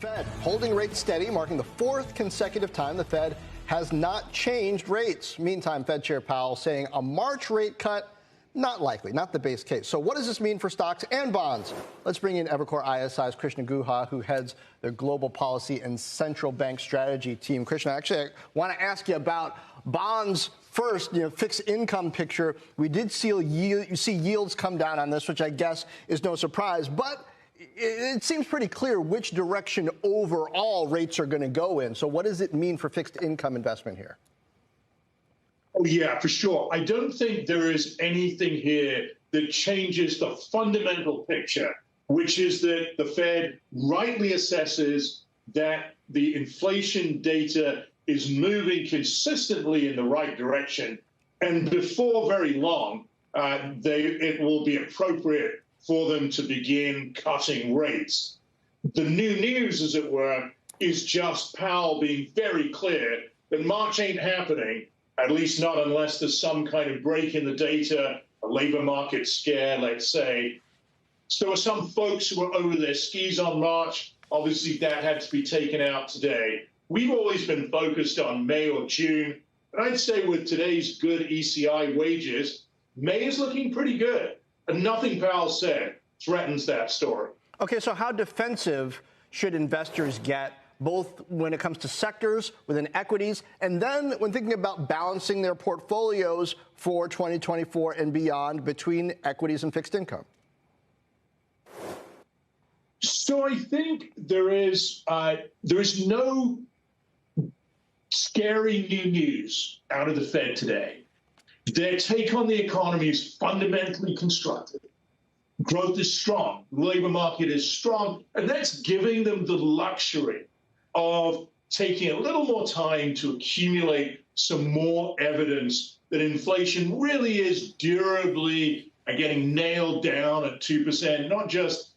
Fed holding rates steady, marking the fourth consecutive time the Fed has not changed rates. Meantime, Fed Chair Powell saying a March rate cut not likely, not the base case. So what does this mean for stocks and bonds? Let's bring in Evercore ISI's Krishna Guha, who heads their global policy and central bank strategy team. Krishna, actually, I want to ask you about bonds first. Fixed income picture. We did see yields come down on this, which I guess is no surprise, but it seems pretty clear which direction overall rates are going to go in. So what does it mean for fixed income investment here? Oh, yeah, for sure. I don't think there is anything here that changes the fundamental picture, which is that the Fed rightly assesses that the inflation data is moving consistently in the right direction. And before very long, it will be appropriate for them to begin cutting rates. The new news, as it were, is just Powell being very clear that March ain't happening, at least not unless there's some kind of break in the data, a labor market scare, let's say. So there were some folks who were over their skis on March. Obviously, that had to be taken out today. We've always been focused on May or June. And I'd say with today's good ECI wages, May is looking pretty good. And nothing Powell said threatens that story. Okay, so how defensive should investors get, both when it comes to sectors within equities, and then when thinking about balancing their portfolios for 2024 and beyond between equities and fixed income? So I think there is no scary new news out of the Fed today. Their take on the economy is fundamentally constructive. Growth is strong. The labor market is strong. And that's giving them the luxury of taking a little more time to accumulate some more evidence that inflation really is durably getting nailed down at 2%, not just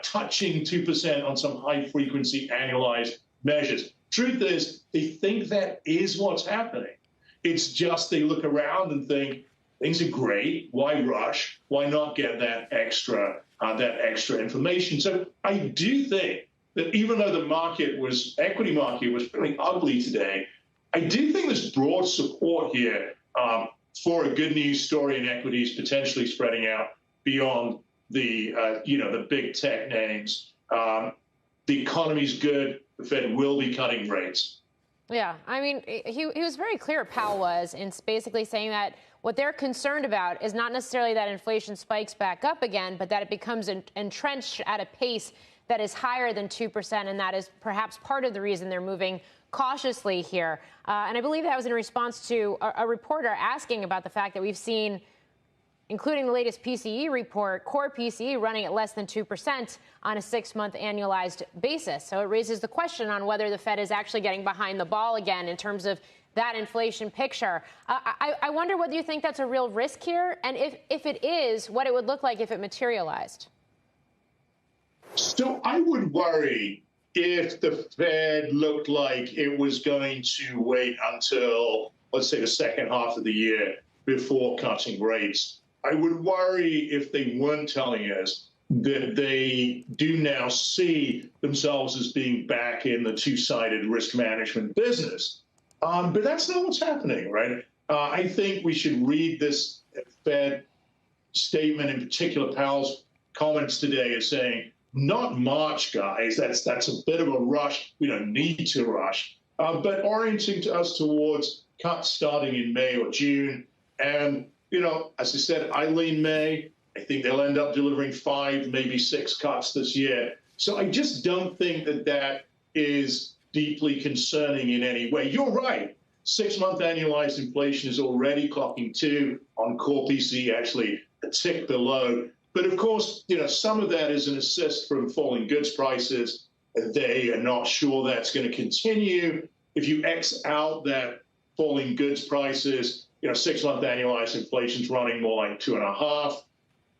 touching 2% on some high-frequency annualized measures. Truth is, they think that is what's happening. It's just they look around and think things are great. Why rush? Why not get that extra information? So I do think that even though the equity market was pretty ugly today, I do think there's broad support here for a good news story in equities potentially spreading out beyond the big tech names. The economy's good. The Fed will be cutting rates. Yeah, I mean, he was very clear, Powell was, in basically saying that what they're concerned about is not necessarily that inflation spikes back up again, but that it becomes entrenched at a pace that is higher than 2%, and that is perhaps part of the reason they're moving cautiously here. And I believe that was in response to a reporter asking about the fact that we've seen, including the latest PCE report, core PCE running at less than 2% on a 6-month annualized basis. So it raises the question on whether the Fed is actually getting behind the ball again in terms of that inflation picture. I wonder whether you think that's a real risk here, and if it is, what it would look like if it materialized. So I would worry if the Fed looked like it was going to wait until, let's say, the second half of the year before cutting rates. I would worry if they weren't telling us that they do now see themselves as being back in the two-sided risk management business. But that's not what's happening, right? I think we should read this Fed statement, in particular Powell's comments today, as saying, not March, guys. That's a bit of a rush. We don't need to rush. But orienting us towards cuts starting in May or June. And as I said, I lean May. I think they'll end up delivering 5, maybe 6 cuts this year. So I just don't think that is deeply concerning in any way. You're right. 6-month annualized inflation is already clocking 2 on core PCE, actually a tick below. But of course, some of that is an assist from falling goods prices. They are not sure that's going to continue. If you X out that falling goods prices, 6-month annualized inflation is running more like 2.5.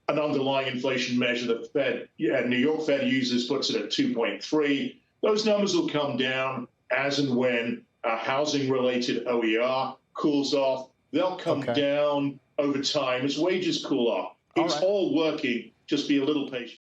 An underlying inflation measure that New York Fed uses puts it at 2.3. Those numbers will come down as and when housing-related OER cools off. They'll come down over time as wages cool off. It's all working. Just be a little patient.